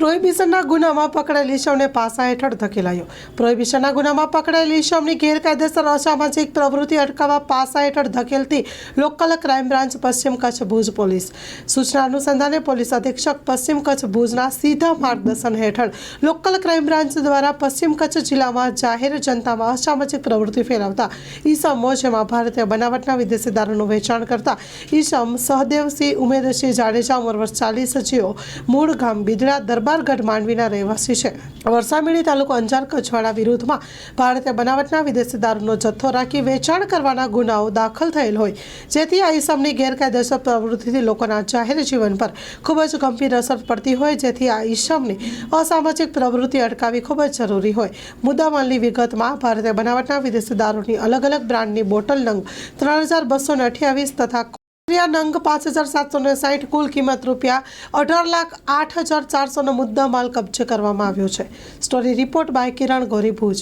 પ્રોહિબિશનના ગુનામાં પકડાયેલ ઈસમને પાસા હેઠળ ધકેલાયો। પ્રોહિબિશનના ગુનામાં પકડાયેલ ઈસમની ગેરકાયદેસર અસામાજિક પ્રવૃત્તિ અટકાવવા પાસા હેઠળ ધકેલતી લોકલ ક્રાઇમ બ્રાન્ચ પશ્ચિમ કચ્છ ભુજ પોલીસ સૂચના અનુસંધાને પોલીસ અધિક્ષક પશ્ચિમ કચ્છ ભુજના સીધા માર્ગદર્શન હેઠળ લોકલ ક્રાઇમ બ્રાન્ચ દ્વારા પશ્ચિમ કચ્છ જિલ્લામાં જાહેર જનતામાં અસામાજિક પ્રવૃત્તિ ફેલાવતા ઈસમો જેમાં ભારતીય બનાવટના વિદેશી દારૂનું વેચાણ કરતા ઈસમ સહદેવસિંહ ઉમેદસિંહ જાડેજા ઉંમર વર્ષ 40 જેઓ મૂળ ગામ બીદડા દરબારગઢ માંડવીના રહેવાસી છે। વરસામેડી તાલુકો અંજાર કચ્છવાડા વિરુદ્ધમાં ભારતીય બનાવટના વિદેશી દારૂનો જથ્થો રાખી વેચાણ કરવાના ગુનાઓ દાખલ થયેલ હોય, જેથી આ ઈસમની ગેરકાયદેસર પ્રવૃત્તિથી લોકોના જાહેર જીવન પર ખૂબ જ ગંભીર અસર પડતી હોય, જેથી આ ઈસમની અસામાજિક પ્રવૃત્તિ અટકાવવી ખૂબ જ જરૂરી હોય। મુદ્દામાલની વિગતમાં ભારતીય બનાવટના વિદેશી દારૂની અલગ અલગ બ્રાન્ડની બોટલ નંગ 3228 તથા નંગ 5760 કુલ કિંમત ₹18,08,400નો મુદ્દામાલ કબજે કરવામાં આવ્યો છે। Story report by Kiran Gori Bhuj.